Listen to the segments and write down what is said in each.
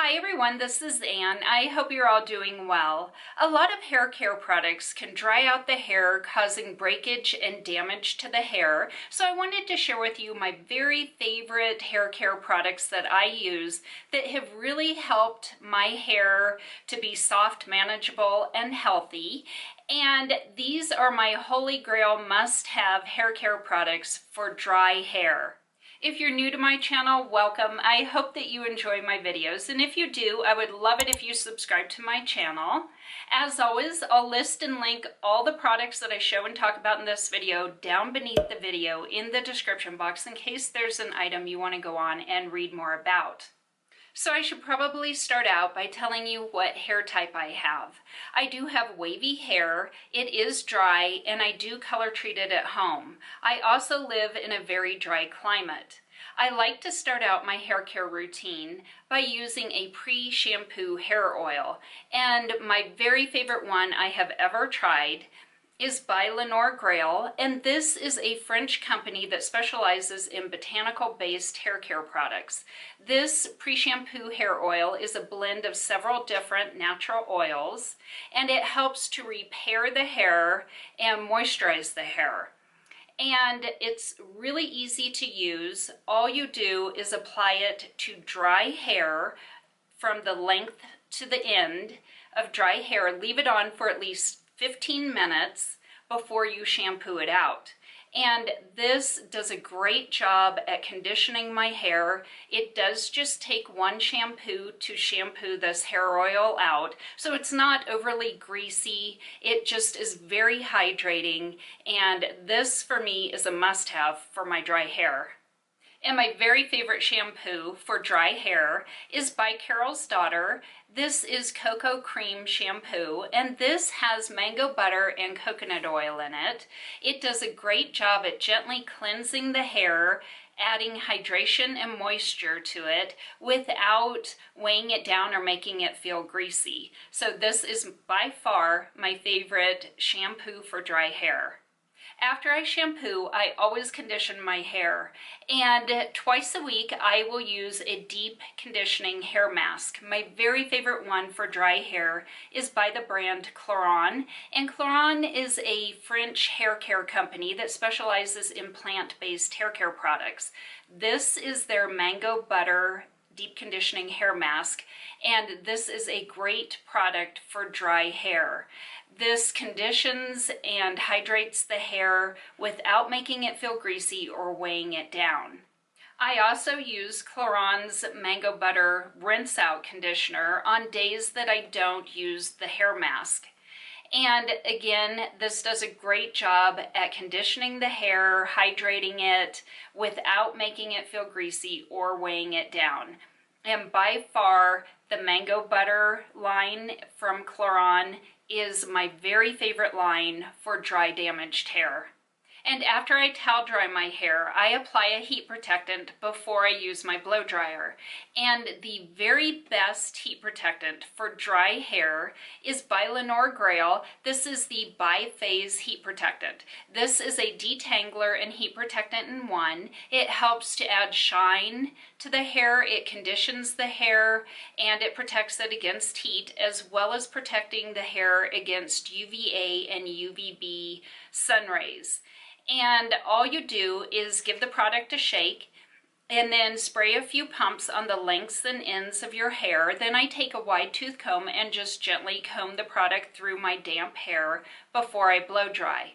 Hi everyone, this is Anne. I hope you're all doing well. A lot of hair care products can dry out the hair, causing breakage and damage to the hair. So I wanted to share with you my very favorite hair care products that I use that have really helped my hair to be soft, manageable, and healthy. And these are my holy grail must-have hair care products for dry hair. If you're new to my channel, welcome. I hope that you enjoy my videos, and if you do, I would love it if you subscribe to my channel. As always, I'll list and link all the products that I show and talk about in this video down beneath the video in the description box in case there's an item you want to go on and read more about. So I should probably start out by telling you what hair type I have. I do have wavy hair, it is dry, and I do color treat it at home. I also live in a very dry climate. I like to start out my hair care routine by using a pre-shampoo hair oil, and my very favorite one I have ever tried is by Lenore Grail, and this is a French company that specializes in botanical-based hair care products. This pre-shampoo hair oil is a blend of several different natural oils, and it helps to repair the hair and moisturize the hair. And it's really easy to use. All you do is apply it to dry hair from the length to the end of dry hair. Leave it on for at least 15 minutes before you shampoo it out. And this does a great job at conditioning my hair. It does just take one shampoo to shampoo this hair oil out, so it's not overly greasy. It just is very hydrating, and this for me is a must-have for my dry hair. And my very favorite shampoo for dry hair is by Carol's Daughter. This is Coco Cream Shampoo, and this has mango butter and coconut oil in it. It does a great job at gently cleansing the hair, adding hydration and moisture to it without weighing it down or making it feel greasy. So this is by far my favorite shampoo for dry hair. After I shampoo, I always condition my hair, and twice a week I will use a deep conditioning hair mask. My very favorite one for dry hair is by the brand Crème, and Crème is a French hair care company that specializes in plant-based hair care products. This is their mango butter deep conditioning hair mask, and this is a great product for dry hair. This conditions and hydrates the hair without making it feel greasy or weighing it down. I also use Crème's Mango Butter Rinse Out Conditioner on days that I don't use the hair mask. And again, this does a great job at conditioning the hair, hydrating it without making it feel greasy or weighing it down. And by far, the Mango Butter line from Crème is my very favorite line for dry, damaged hair. And after I towel dry my hair, I apply a heat protectant before I use my blow dryer. And the very best heat protectant for dry hair is by Lenore Grail. This is the Bi-Phase Heat Protectant. This is a detangler and heat protectant in one. It helps to add shine to the hair, it conditions the hair, and it protects it against heat, as well as protecting the hair against UVA and UVB sun rays. And all you do is give the product a shake and then spray a few pumps on the lengths and ends of your hair. Then I take a wide tooth comb and just gently comb the product through my damp hair before I blow dry.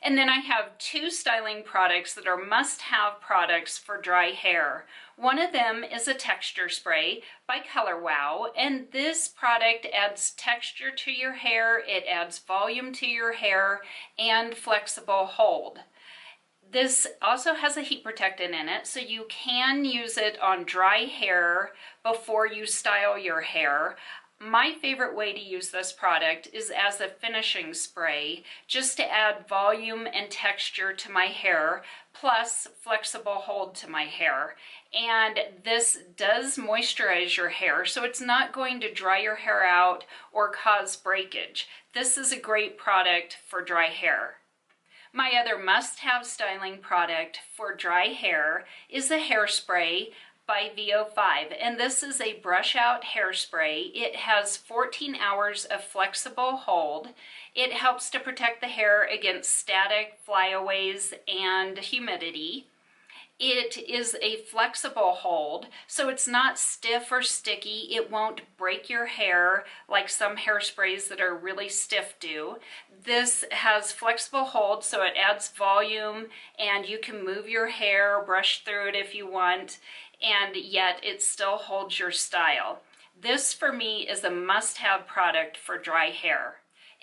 And then I have two styling products that are must-have products for dry hair. One of them is a texture spray by Color Wow, and this product adds texture to your hair, it adds volume to your hair, and flexible hold. This also has a heat protectant in it, so you can use it on dry hair before you style your hair. My favorite way to use this product is as a finishing spray, just to add volume and texture to my hair, plus flexible hold to my hair. And this does moisturize your hair, so it's not going to dry your hair out or cause breakage. This is a great product for dry hair. My other must-have styling product for dry hair is a hairspray by VO5, and this is a brush out hairspray. It has 14 hours of flexible hold. It helps to protect the hair against static, flyaways, and humidity. It is a flexible hold, so it's not stiff or sticky. It won't break your hair like some hairsprays that are really stiff do. This has flexible hold, so it adds volume, and you can move your hair, brush through it if you want, and yet it still holds your style. This, for me, is a must-have product for dry hair.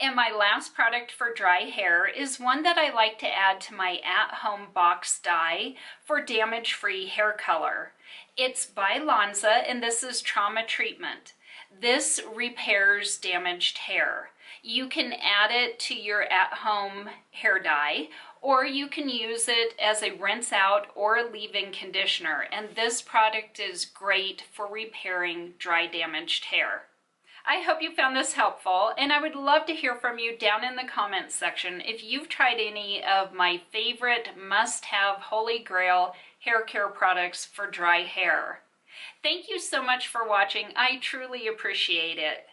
And my last product for dry hair is one that I like to add to my at-home box dye for damage-free hair color. It's by Lanza, and this is Trauma Treatment. This repairs damaged hair. You can add it to your at-home hair dye, or you can use it as a rinse out or leave-in conditioner. And this product is great for repairing dry damaged hair. I hope you found this helpful, and I would love to hear from you down in the comments section if you've tried any of my favorite must-have holy grail hair care products for dry hair. Thank you so much for watching. I truly appreciate it.